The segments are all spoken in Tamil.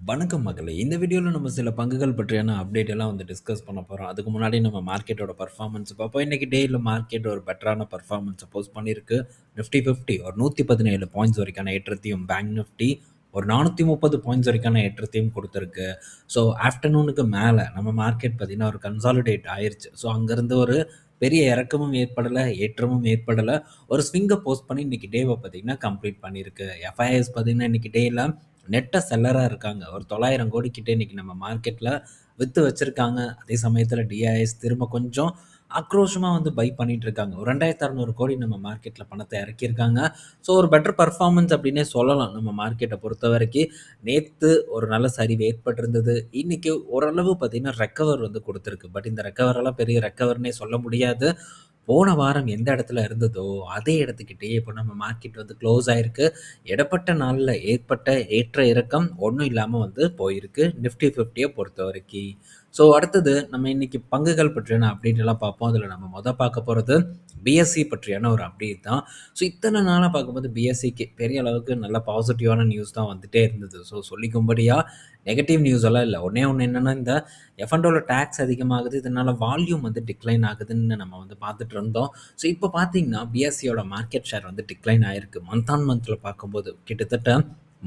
வணக்கம் மக்களே! இந்த வீடியோல நம்ம சில பங்குகள் பற்றியான அப்டேட் எல்லாம் டிஸ்கஸ் பண்ண போறோம். அதுக்கு முன்னாடி நம்ம மார்க்கெட்டோட பெர்ஃபார்மன்ஸ் பார்ப்போம். இன்னைக்கு டேல மார்க்கெட் ஒரு பெட்டரான பெர்ஃபார்மன்ஸ போஸ்ட் பண்ணியிருக்கு. நிஃப்டி 50 ஒரு 117 பாயிண்ட்ஸ் வரைக்கான ஏற்றத்தையும், பேங்க் நிஃப்டி ஒரு 430 பாயிண்ட்ஸ் வரைக்கான ஏற்றத்தையும் குடுத்திருக்கு. ஸோ ஆஃப்டர்நூனுக்கு மேல நம்ம மார்க்கெட் பார்த்தீங்கன்னா, ஒரு கன்சாலிடேட் ஆயிருச்சு. ஸோ அங்கருந்து ஒரு பெரிய இறக்கமும் ஏற்படல, ஏற்றமும் ஏற்படல. ஒரு ஸ்விங்க போஸ்ட் பண்ணி இன்னைக்கு டேவ பார்த்தீங்கன்னா, கம்ப்ளீட் பண்ணியிருக்கு. எஃப்ஐஎஸ் பார்த்தீங்கன்னா, இன்னைக்கு டேல நெட்ட செல்லரா இருக்காங்க. ஒரு 900 கோடி கிட்ட இன்னைக்கு நம்ம மார்க்கெட்ல வித்து வச்சிருக்காங்க. அதே சமயத்தில டிஐஎஸ் திரும்ப கொஞ்சம் ஆக்ரோஷமா பை பண்ணிட்டு இருக்காங்க. ஒரு 2600 கோடி நம்ம மார்க்கெட்ல பணத்த இறக்கியிருக்காங்க. ஸோ ஒரு பெட்டர் பெர்ஃபார்மன்ஸ் அப்டின்னே சொல்லலாம். நம்ம மார்க்கெட்ட பொறுத்தவரைக்கும். நேத்து ஒரு நல்ல சரிவு ஏற்பட்டிருந்தது. இன்னைக்கு ஓரளவு பார்த்தீங்கன்னா, ரெக்கவர் குடுத்திருக்கு. பட் இந்த ரெக்கவர் எல்லாம் பெரிய ரெக்கவர்ன்னே சொல்ல முடியாது. போன வாரம் எந்த இடத்துல இருந்ததோ, அதே இடத்துக்கிட்டயே இப்போ நம்ம மார்க்கெட் க்ளோஸ் ஆயிருக்கு. இடப்பட்ட நாள்ல ஏற்பட்ட ஏற்ற இறக்கம் ஒண்ணும் இல்லாம போயிருக்கு. நிஃப்டி 50ய பொறுத்தவரைக்கி. ஸோ அடுத்தது நம்ம இன்னைக்கு பங்குகள் பற்றியான அப்டேட் எல்லாம் பார்ப்போம். அதில நம்ம பார்க்க போறது பிஎஸ்சி பற்றியான ஒரு அப்டேட் தான். ஸோ இத்தன நாளா பார்க்கும்போது பிஎஸ்சிக்கு பெரிய அளவுக்கு நல்ல பாசிட்டிவான நியூஸ் தான் வந்துட்டே இருந்தது. ஸோ சொல்லிக்கும்படியா நெகட்டிவ் நியூஸ் எல்லாம் இல்ல. ஒண்ணே ஒண்ணு என்னன்னா, இந்த எஃப்&ஓல டாக்ஸ் அதிகமாகுது. இதனால வால்யூம் டிக்ளைன் ஆகுதுன்னு நம்ம பார்த்துட்டு இருந்தோம். ஸோ இப்ப பார்த்தீங்கன்னா, பிஎஸ்சியோட மார்க்கெட் ஷேர் டிக்ளைன் ஆயிருக்கு. மந்த் ஆன் மந்த்ல பார்க்கும்போது கிட்டத்தட்ட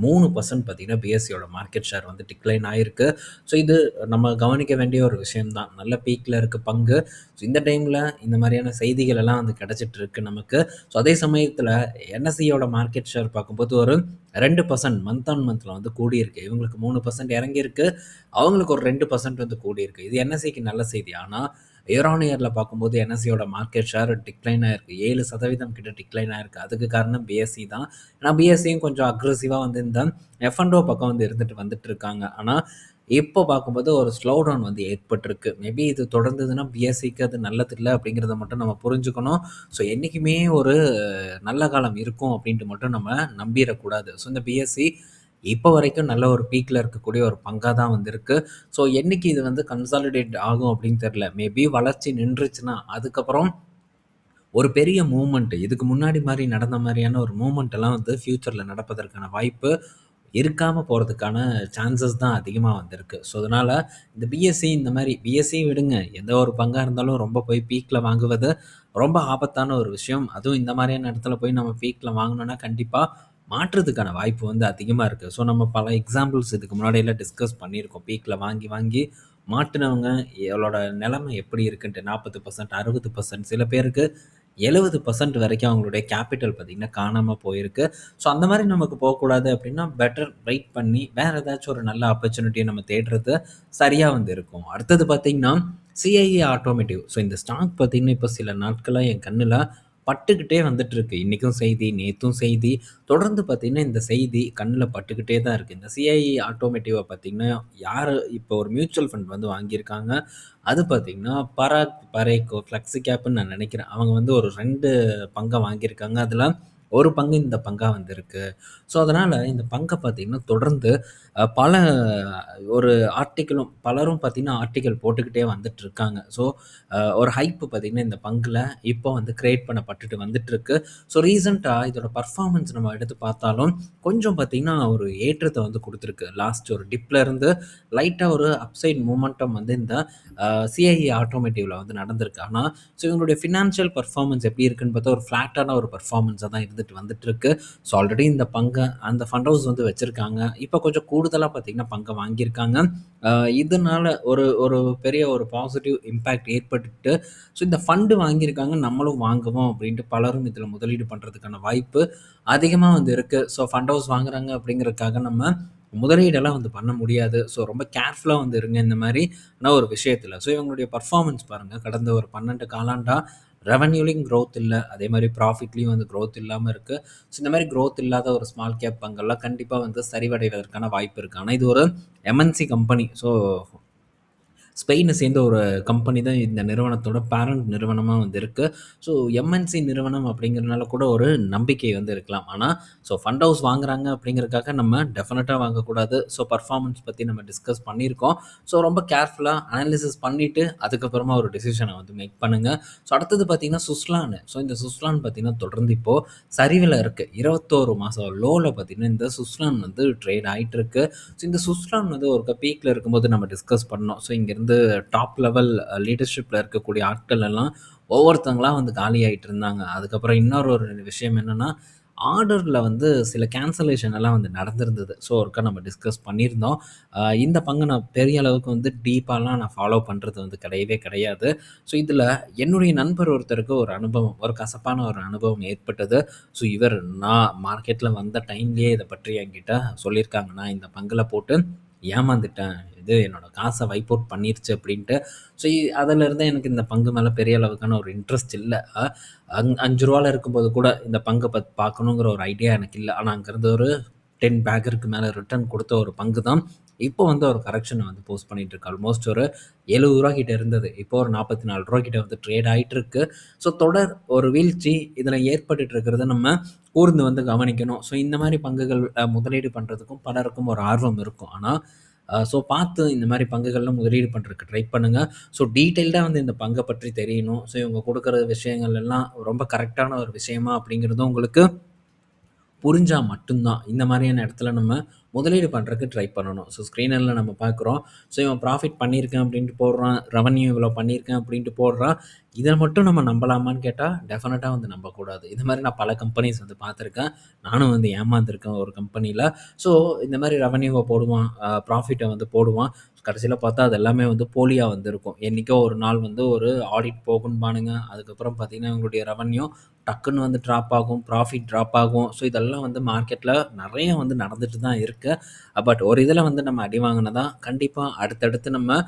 3% பார்த்தீங்கன்னா, பிஎஸ்சியோட மார்க்கெட் ஷேர் டிக்ளைன் ஆயிருக்கு. ஸோ இது நம்ம கவனிக்க வேண்டிய ஒரு விஷயம் தான். நல்ல பீக்ல இருக்கு பங்கு. ஸோ இந்த டைம்ல இந்த மாரியான செய்திகள் எல்லாம் கிடைச்சிட்டு இருக்கு நமக்கு. ஸோ அதே சமயத்தில என்எஸ்சியோட மார்க்கெட் ஷேர் பார்க்கும்போது ஒரு 2% மந்த் ஆன் மந்த்ல கூடியிருக்கு. இவங்களுக்கு 3% இறங்கியிருக்கு. அவங்களுக்கு ஒரு 2% கூடியிருக்கு. இது என்எஸ்சிக்கு நல்ல செய்தி. ஆனா இயர் ஆன் இயர்ல பார்க்கும்போது என்எஸ்சியோட மார்க்கெட் ஷேர் டிக்ளைன் ஆயிருக்கு. 7% கிட்ட டிக்ளைன் ஆயிருக்கு. அதுக்கு காரணம் பிஎஸ்சி தான். ஏன்னா பிஎஸ்சியும் கொஞ்சம் அக்ரெசிவா இந்த எஃப்&ஓ பக்கம் வந்துட்டு இருக்காங்க. ஆனா இப்போ பார்க்கும்போது ஒரு ஸ்லோ டவுன் ஏற்பட்டிருக்கு. மேபி இது தொடர்ந்ததுன்னா பிஎஸ்சிக்கு அது நல்லதில்ல அப்படிங்கிறத மட்டும் நம்ம புரிஞ்சுக்கணும். ஸோ என்னைக்குமே ஒரு நல்ல காலம் இருக்கும் அப்படின்ட்டு மட்டும் நம்ம நம்பிறக்கூடாது. ஸோ இந்த பிஎஸ்சி இப்போ வரைக்கும் நல்ல ஒரு பீக்ல இருக்கக்கூடிய ஒரு பங்கா தான் இருக்கு. ஸோ என்னைக்கு இது கன்சாலிடேட் ஆகும் அப்படின்னு தெரியல. மேபி வளர்ச்சி நின்றுச்சுன்னா, அதுக்கப்புறம் ஒரு பெரிய மூவ்மெண்ட் இதுக்கு முன்னாடி மாரி நடந்த மாரியான ஒரு மூவ்மெண்ட் எல்லாம் ஃபியூச்சர்ல நடப்பதற்கான வாய்ப்பு இருக்காம போறதுக்கான சான்சஸ் தான் அதிகமா இருக்கு. ஸோ அதனால இந்த பிஎஸ்சி இந்த மாரி பிஎஸ்சி விடுங்க. எந்த ஒரு பங்கா இருந்தாலும் ரொம்ப போய் பீக்ல வாங்குவது ரொம்ப ஆபத்தான ஒரு விஷயம். அதுவும் இந்த மாரியான இடத்துல போய் நம்ம பீக்ல வாங்குனோம்னா கண்டிப்பா மாற்றத்துக்கான வாய்ப்பு அதிகமா இருக்கு. ஸோ நம்ம பல எக்ஸாம்பிள்ஸ் இதுக்கு முன்னாடிலாம் டிஸ்கஸ் பண்ணியிருக்கோம். பீக்ல வாங்கி வாங்கி மாட்டுனவங்க அவளோட நிலைமை எப்படி இருக்குன்ட்டு 40%, 60% சில பேருக்கு 70% வரைக்கும் அவங்களுடைய கேப்பிட்டல் பார்த்தீங்கன்னா காணாம போயிருக்கு. ஸோ அந்த மாரி நமக்கு போக்கூடாது அப்படின்னா, பெட்டர் வெயிட் பண்ணி வேற ஏதாச்சும் ஒரு நல்ல ஆப்பர்ச்சுனிட்டிய நம்ம தேடுறது சரியா இருக்கும். அடுத்தது பார்த்தீங்கன்னா, சிஐஏ ஆட்டோமோட்டிவ். ஸோ இந்த ஸ்டாக் பார்த்தீங்கன்னா, இப்போ சில நாட்களா என் கண்ணுல பட்டுக்கிட்டே வந்துட்டுருக்கு. இன்னைக்கும் செய்தி, நேத்தும் செய்தி. தொடர்ந்து பார்த்தீங்கன்னா, இந்த செய்தி கண்ணுல பட்டுக்கிட்டே தான் இருக்கு. இந்த சிஐஇ ஆட்டோமோட்டிவ பார்த்தீங்கன்னா, யாரு இப்போ ஒரு மியூச்சுவல் ஃபண்ட் வாங்கியிருக்காங்க. அது பார்த்தீங்கன்னா, பராக் பரேக்கோ ஃப்ளெக்ஸி கேப்ன்னு நான் நெனைக்கிறேன். அவங்க ஒரு 2 பங்க வாங்கியிருக்காங்க. அதுல ஒரு பங்கு இந்த பங்கா இருக்கு. ஸோ அதனால இந்த பங்க பார்த்தீங்கன்னா, தொடர்ந்து பல ஒரு ஆர்டிக்கிளும் பலரும் பார்த்தீங்கன்னா, ஆர்டிக்கிள் போட்டுக்கிட்டே வந்துட்டுருக்காங்க. ஸோ ஒரு ஹைப் பார்த்தீங்கன்னா, இந்த பங்குல இப்போ கிரியேட் பண்ணப்பட்டுட்டு வந்துட்டுருக்கு. ஸோ ரீசென்ட்டா இதோட பெர்ஃபார்மன்ஸ் நம்ம எடுத்து பார்த்தாலும், கொஞ்சம் பார்த்தீங்கன்னா, ஒரு ஏற்றத்த குடுத்துருக்கு. லாஸ்ட் ஒரு டிப்ல இருந்து லைட்டா ஒரு அப்சைட் மூமென்டம் இந்த சிஐஇ ஆட்டோமோட்டிவ்ல நடந்திருக்கு. ஆனா, ஸோ இவங்களுடைய ஃபினான்ஷியல் பெர்ஃபார்மன்ஸ் எப்படி இருக்குன்னு பார்த்தா, ஒரு ஃப்ளாட்டான ஒரு பெர்ஃபார்மன்ஸா தான் வந்துட்டுருக்கு. ஸோ ஆல்ரெடி இந்த பங்க அந்த ஃபண்ட் ஹவுஸ் வச்சிருக்காங்க. இப்போ கொஞ்சம் கூடுதலா பார்த்தீங்கன்னா, பங்க வாங்கியிருக்காங்க. அ இதனால ஒரு ஒரு பெரிய ஒரு பாசிட்டிவ் இம்பேக்ட் ஏற்பட்டுட்டு, ஸோ இந்த ஃபண்ட் வாங்கியிருக்காங்க, நம்மளும் வாங்குவோம் அப்படின்ட்டு பலரும் இதில முதலீடு பண்றதுக்கான வாய்ப்பு அதிகமா இருக்கு. ஸோ ஃபண்ட் ஹவுஸ் வாங்குறாங்க அப்படிங்கிறதுக்காக நம்ம முதலீடெல்லாம் பண்ண முடியாது. ஸோ ரொம்ப கேர்ஃபுல்லா இருங்க இந்த மாரியான ஒரு விஷயத்தில. ஸோ இவங்களுடைய பெர்ஃபார்மன்ஸ் பாருங்க. கடந்த ஒரு 12 காலாண்டா ரெவென்யூலயும் குரோத் இல்ல. அதே மாரி ப்ராஃபிட்லயும் குரோத் இல்லாம இருக்கு. ஸோ இந்த மாரி குரோத் இல்லாத ஒரு ஸ்மால் கேப் பங்கெல்லாம் கண்டிப்பா சரிவடைவதற்கான வாய்ப்பு இருக்கு. ஆனா இது ஒரு எம்என்சி கம்பெனி. ஸோ ஸ்பெயினை சேர்ந்த ஒரு கம்பெனி தான் இந்த நிறுவனத்தோட பேரண்ட் நிறுவனமா வந்து இருக்கு. ஸோ எம்என்சி நிறுவனம் அப்படிங்கிறனால கூட ஒரு நம்பிக்கை வந்து இருக்கலாம். ஆனா, ஸோ ஃபண்ட் ஹவுஸ் வாங்குறாங்க அப்படிங்கிறதுக்காக நம்ம டெஃபினட்டா வாங்கக்கூடாது. ஸோ பெர்ஃபார்மன்ஸ் பத்தி நம்ம டிஸ்கஸ் பண்ணியிருக்கோம். ஸோ ரொம்ப கேர்ஃபுல்லா அனாலிசிஸ் பண்ணிட்டு அதுக்கப்புறமா ஒரு டிசிஷனை வந்து மேக் பண்ணுங்க. ஸோ அடுத்தது பார்த்தீங்கன்னா சுஸ்லான். ஸோ இந்த சுஸ்லான் பார்த்தீங்கன்னா தொடர்ந்து இப்போ சரிவில் இருக்கு. 21 மாசம் லோல பார்த்தீங்கன்னா இந்த சுஸ்லான் வந்து ட்ரேட் ஆயிட்டு இருக்கு. ஸோ இந்த சுஸ்லான் வந்து ஒரு பீக்ல இருக்கும்போது நம்ம டிஸ்கஸ் பண்ணோம். ஸோ இங்கேருந்து டாப் லெவல் லீடர்ஷிப்ல இருக்கக்கூடிய ஆட்கள் எல்லாம் ஒவ்வொருத்தங்களா வந்து காலி ஆயிட்டு இருந்தாங்க. அதுக்கப்புறம் இன்னொரு ஒரு விஷயம் என்னன்னா, ஆர்டர்ல வந்து சில கேன்சலேஷன் எல்லாம் வந்து நடந்திருந்தது. ஸோ ஒருக்கா நம்ம டிஸ்கஸ் பண்ணியிருந்தோம். இந்த பங்கு நான் பெரிய அளவுக்கு வந்து டீப்பாலாம் நான் ஃபாலோ பண்றது வந்து கிடையவே கிடையாது. ஸோ இதில என்னுடைய நண்பர் ஒருத்தருக்கு ஒரு அனுபவம், ஒரு கசப்பான ஒரு அனுபவம் ஏற்பட்டது. ஸோ இவர் நான் மார்க்கெட்ல வந்த டைம்லயே இத பற்றி என்கிட்ட சொல்லியிருக்காங்க. நான் இந்த பங்குல போட்டு ஏமாந்துட்டேன். இது என்னோட காச வைப் அவுட் பண்ணிருச்சு அப்படின்ட்டு. ஸோ அதிலிருந்தே எனக்கு இந்த பங்கு மேல பெரிய அளவுக்கான ஒரு இன்ட்ரெஸ்ட் இல்ல. ரூ. 5ல இருக்கும்போது கூட இந்த பங்க பார்க்கணுங்கிற ஒரு ஐடியா எனக்கு இல்ல. ஆனா அங்கருந்து ஒரு 10 பேக்கருக்கு மேல ரிட்டர்ன் குடுத்த ஒரு பங்கு தான். இப்போ வந்து ஒரு கரெக்ஷன வந்து போஸ்ட் பண்ணிட்டு இருக்கு. ஆல்மோஸ்ட் ஒரு ரூ. 70 கிட்ட இருந்தது. இப்போ ஒரு ரூ. 44 கிட்ட வந்து ட்ரேட் ஆயிட்டு இருக்கு. ஸோ தொடர் ஒரு வீழ்ச்சி இதில ஏற்பட்டுட்டு இருக்கிறத நம்ம கூர்ந்து வந்து கவனிக்கணும். ஸோ இந்த மாரி பங்குகள் முதலீடு பண்றதுக்கும் பலருக்கும் ஒரு ஆர்வம் இருக்கும். ஆனா ஸோ பார்த்து இந்த மாரி பங்குகள்ல முதலீடு பண்றதுக்கு ட்ரை பண்ணுங்க. ஸோ டீட்டெயில்டா வந்து இந்த பங்க பற்றி தெரியணும். ஸோ இவங்க குடுக்குற விஷயங்கள் எல்லாம் ரொம்ப கரெக்ட்டான ஒரு விஷயமா அப்படிங்கிறதும் உங்களுக்கு புரிஞ்சா மட்டும் தான், இந்த மாரியான இடத்துல நம்ம முதலீடு பண்றதுக்கு ட்ரை பண்ணணும். ஸோ ஸ்க்ரீனர்ல நம்ம பார்க்குறோம். ஸோ இவன் ப்ராஃபிட் பண்ணியிருக்கேன் அப்படின்ட்டு போடுறான். ரெவென்யூ இவ்வளோ பண்ணியிருக்கேன் அப்படின்ட்டு போடுறான். இத மட்டும் நம்ம நம்பலாமான்னு கேட்டா, டெஃபினட்டா வந்து நம்பக்கூடாது. இது மாரி நான் பல கம்பெனிஸ் வந்து பார்த்துருக்கேன். நானும் வந்து ஏமாந்துருக்கேன் ஒரு கம்பெனில. ஸோ இந்த மாரி ரெவென்யூவ போடுவான், ப்ராஃபிட்ட வந்து போடுவான். கடைசில பார்த்தா அது எல்லாமே வந்து போலியா வந்து இருக்கும். என்னைக்கோ ஒரு நாள் வந்து ஒரு ஆடிட் போகும்பானுங்க. அதுக்கப்புறம் பார்த்தீங்கன்னா, இவங்களுடைய ரெவென்யூ டக்குன்னு வந்து ட்ராப் ஆகும். ப்ராஃபிட் ட்ராப் ஆகும். ஸோ இதெல்லாம் வந்து மார்க்கெட்ல நெறைய வந்து நடந்துட்டு தான் இருக்கு. பட் ஒரு இதில வந்து நம்ம அடி வாங்குனதா, கண்டிப்பா அடுத்தடுத்து நம்ம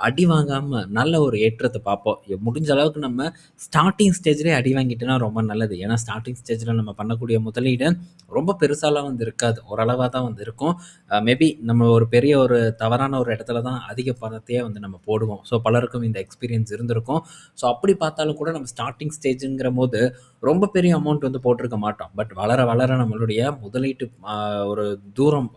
அடி வாங்காம நல்ல ஒரு ஏற்றத்த பார்ப்போம். முடிஞ்ச அளவுக்கு நம்ம ஸ்டார்ட்டிங் ஸ்டேஜ்லயே அடி வாங்கிட்டோம்னா ரொம்ப நல்லது. ஏன்னா ஸ்டார்ட்டிங் ஸ்டேஜ்ல நம்ம பண்ணக்கூடிய முதலீடு ரொம்ப பெருசாலாம் வந்து இருக்காது. ஓரளவா தான் வந்து இருக்கும். மேபி நம்ம ஒரு பெரிய ஒரு தவறான ஒரு இடத்துல தான் அதிக பணத்தையே வந்து நம்ம போடுவோம். ஸோ பலருக்கும் இந்த எக்ஸ்பீரியன்ஸ் இருந்திருக்கும். ஸோ அப்படி பார்த்தாலும் கூட நம்ம ஸ்டார்ட்டிங் ஸ்டேஜ்ங்கிறபோது ரொம்ப பெரிய அமௌண்ட் வந்து போட்டிருக்க மாட்டோம். பட் வளர வளர நம்மளுடைய முதலீட்டு ஒரு தூரம்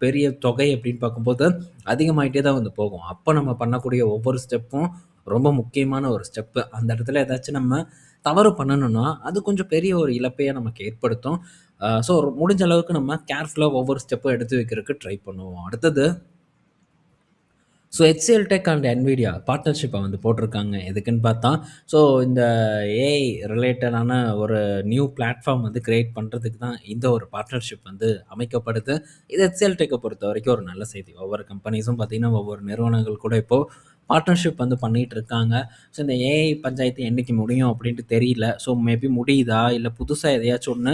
பெரிய தொகை அப்படின்னு பார்க்கும்போது அதிகமாயிட்டே தான் வந்து போகும். அப்ப நம்ம பண்ணக்கூடிய ஒவ்வொரு ஸ்டெப்பும் ரொம்ப முக்கியமான ஒரு ஸ்டெப்பு. அந்த இடத்துல ஏதாச்சும் நம்ம தவறு பண்ணணும்னா, அது கொஞ்சம் பெரிய ஒரு இழப்பையே நமக்கு ஏற்படுத்தும். ஸோ முடிஞ்ச அளவுக்கு நம்ம கேர்ஃபுல்லா ஒவ்வொரு ஸ்டெப்பும் எடுத்து வைக்கிறதுக்கு ட்ரை பண்ணுவோம். அடுத்தது so HCL Tech and NVIDIA பார்ட்னர்ஷிப்பை வந்து போட்டிருக்காங்க. எதுக்குன்னு பார்த்தா, ஸோ இந்த ஏஐ ரிலேட்டடான ஒரு நியூ பிளாட்ஃபார்ம் வந்து கிரியேட் பண்ணுறதுக்கு தான் இந்த ஒரு பார்ட்னர்ஷிப் வந்து அமைக்கப்படுது. இது HCL Techஐ பொறுத்தவரைக்கும் ஒரு நல்ல செய்தி. ஒவ்வொரு கம்பெனிஸும் பார்த்தீங்கன்னா, ஒவ்வொரு நிறுவனங்கள் கூட இப்போ பார்ட்னர்ஷிப் வந்து பண்ணிட்டு இருக்காங்க. ஸோ இந்த ஏஐ பஞ்சாயத்து என்னைக்கு முடியும் அப்படின்ட்டு தெரியல. ஸோ மேபி முடியுதா? இல்ல புதுசா எதையாச்சும் ஒண்ணு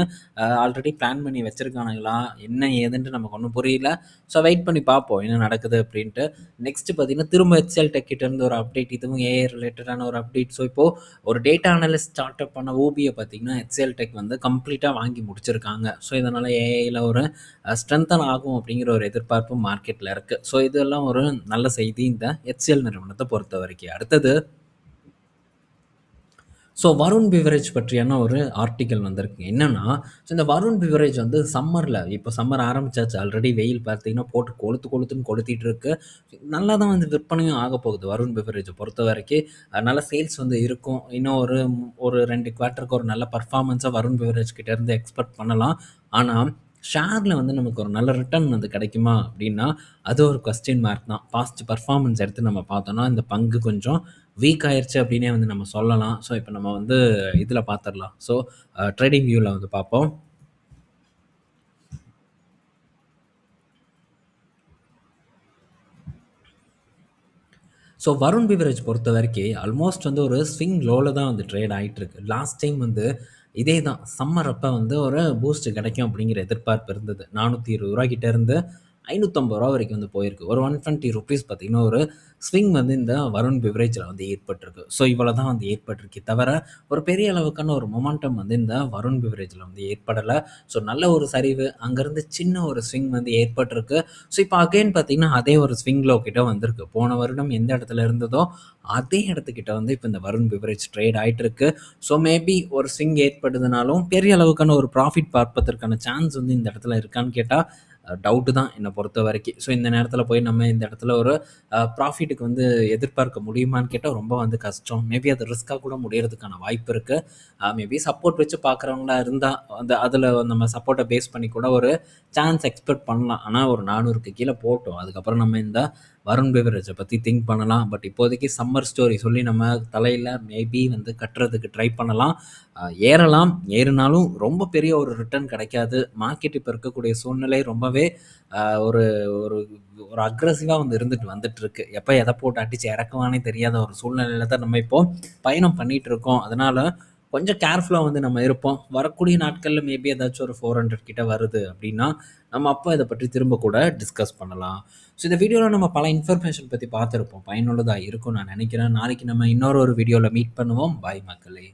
ஆல்ரெடி பிளான் பண்ணி வச்சிருக்கானுங்களா? என்ன ஏதுன்ட்டு நமக்கு ஒண்ணும் புரியல. ஸோ வெயிட் பண்ணி பார்ப்போம் என்ன நடக்குது அப்படின்ட்டு. நெக்ஸ்ட் பார்த்தீங்கன்னா, திரும்ப HCL Tech கிட்ட இருந்து ஒரு அப்டேட். இதுவும் ஏஐ ரிலேட்டடான ஒரு அப்டேட். ஸோ இப்போ ஒரு டேட்டா அனலிஸ்ட் ஸ்டார்ட் அப் பண்ண ஊபிய பார்த்தீங்கன்னா, HCL Tech வந்து கம்ப்ளீட்டா வாங்கி முடிச்சிருக்காங்க. ஸோ இதனால ஏஐல ஒரு ஸ்ட்ரென்தன் ஆகும் அப்படிங்கிற ஒரு எதிர்பார்ப்பு மார்க்கெட்ல இருக்கு. ஸோ இதெல்லாம் ஒரு நல்ல செய்தி இந்த HCL நிறுவனத்த பொறுத்தவரைக்கும். அடுத்தது ஸோ வருண் பிவரேஜ் பற்றியான ஒரு ஆர்டிக்கல் வந்திருக்கு. என்னன்னா, ஸோ இந்த வருண் பிவரேஜ் வந்து சம்மர்ல இப்போ சம்மர் ஆரம்பிச்சாச்சு. ஆல்ரெடி வெயில் பார்த்தீங்கன்னா, போட்டு கொளுத்து கொளுத்துன்னு கொளுத்திட்டு இருக்கு. நல்லா தான் வந்து விற்பனையும் ஆகப்போகுது வருண் பிவரேஜ பொறுத்தவரைக்கும். நல்ல சேல்ஸ் வந்து இருக்கும். இன்னும் ஒரு 2 குவார்ட்டருக்கு ஒரு நல்ல பெர்ஃபார்மன்ஸா வருண் பிவரேஜ் கிட்ட இருந்து எக்ஸ்பெக்ட் பண்ணலாம். ஆனா, ஷேர்ல வந்து நமக்கு ஒரு நல்ல ரிட்டர்ன் வந்து கிடைக்குமா? அப்படின்னா, அது ஒரு கொஸ்டின் மார்க் தான். பாஸ்ட் பெர்ஃபார்மன்ஸ் எடுத்து நம்ம பார்த்தோம்னா, இந்த பங்கு கொஞ்சம் வீக் ஆயிருச்சு அப்படின்னே வந்து நம்ம சொல்லலாம். ஸோ, இப்ப நம்ம வந்து இதில பார்த்துரலாம். ஸோ, ட்ரேடிங் வியூல வந்து பார்ப்போம். ஸோ, வருண் பிவரேஜ் பொறுத்தவரைக்கி ஆல்மோஸ்ட் வந்து ஒரு ஸ்விங் லோல தான் வந்து ட்ரேட் ஆயிட்டுருக்கு. லாஸ்ட் டைம் வந்து இதே தான் சம்மர் அப்ப வந்து ஒரு பூஸ்ட் கிடைக்கும் அப்படிங்கிற எதிர்பார்ப்பு இருந்தது. ரூ. 420 கிட்ட இருந்து ரூ. 550 வரைக்கும் வந்து போயிருக்கு. ஒரு ₹120 பார்த்தீங்கன்னா, ஒரு ஸ்விங் வந்து இந்த வருண் பிவரேஜ்ல வந்து ஏற்பட்டிருக்கு. ஸோ இவ்வளோ தான் வந்து ஏற்பட்டிருக்கே தவிர, ஒரு பெரிய அளவுக்கான ஒரு மொமெண்டம் வந்து இந்த வருண் பிவரேஜ்ல வந்து ஏற்படல. ஸோ நல்ல ஒரு சரிவு, அங்கேருந்து சின்ன ஒரு ஸ்விங் வந்து ஏற்பட்டிருக்கு. ஸோ இப்போ அகைன் பார்த்தீங்கன்னா, அதே ஒரு ஸ்விங் லோ கிட்ட வந்திருக்கு. போன வருடம் எந்த இடத்துல இருந்ததோ, அதே இடத்துக்கிட்ட வந்து இப்போ இந்த வருண் பிவரேஜ் ட்ரேட் ஆயிட்டு இருக்கு. ஸோ மேபி ஒரு ஸ்விங் ஏற்படுதுனாலும், பெரிய அளவுக்கான ஒரு ப்ராஃபிட் பார்ப்பதற்கான சான்ஸ் வந்து இந்த இடத்துல இருக்கான்னு கேட்டா, டவுட்டு தான் என்ன பொறுத்தவரைக்கும். ஸோ இந்த நேரத்தில போய் நம்ம இந்த இடத்துல ஒரு ப்ராஃபிட்டுக்கு வந்து எதிர்பார்க்க முடியுமான்னு கேட்டா, ரொம்ப வந்து கஷ்டம். மேபி அது ரிஸ்க்கா கூட முடியறதுக்கான வாய்ப்பு இருக்கு. மேபி சப்போர்ட் வச்சு பார்க்குறவங்களா இருந்தா, அதில நம்ம சப்போர்ட்ட பேஸ் பண்ணி கூட ஒரு சான்ஸ் எக்ஸ்பெக்ட் பண்ணலாம். ஆனா ஒரு 400க்கு கீழ போட்டும். அதுக்கப்புறம் நம்ம இந்த வருண் பிவரேஜ பத்தி திங்க் பண்ணலாம். பட் இப்போதைக்கு சம்மர் ஸ்டோரி சொல்லி நம்ம தலையில மேபி வந்து கட்டுறதுக்கு ட்ரை பண்ணலாம். ஏறலாம். ஏறுனாலும் ரொம்ப பெரிய ஒரு ரிட்டர்ன் கிடைக்காது. மார்க்கெட் இப்ப இருக்கக்கூடிய சூழ்நிலை ரொம்பவே ஒரு ஒரு ஒரு அக்ரஸிவா வந்து இருந்துட்டு வந்துட்டுருக்கு. எப்ப எத போட்டு அடிச்சு இறக்குவான்னே தெரியாத ஒரு சூழ்நிலையில தான் நம்ம இப்போ பயணம் பண்ணிட்டு இருக்கோம். அதனால கொஞ்சம் கேர்ஃபுல்லா வந்து நம்ம இருப்போம். வரக்கூடிய நாட்கள்ல மேபி ஏதாச்சும் ஒரு 400 கிட்ட வருது அப்படின்னா, நம்ம அப்ப இத பற்றி திரும்ப கூட டிஸ்கஸ் பண்ணலாம். ஸோ இந்த வீடியோல நம்ம பல இன்ஃபர்மேஷன் பத்தி பார்த்திருப்போம். பயனுள்ளதா இருக்கும்னு நான் நினைக்கிறேன். நாளைக்கு நம்ம இன்னொரு ஒரு வீடியோல மீட் பண்ணுவோம். பாய் மக்களே!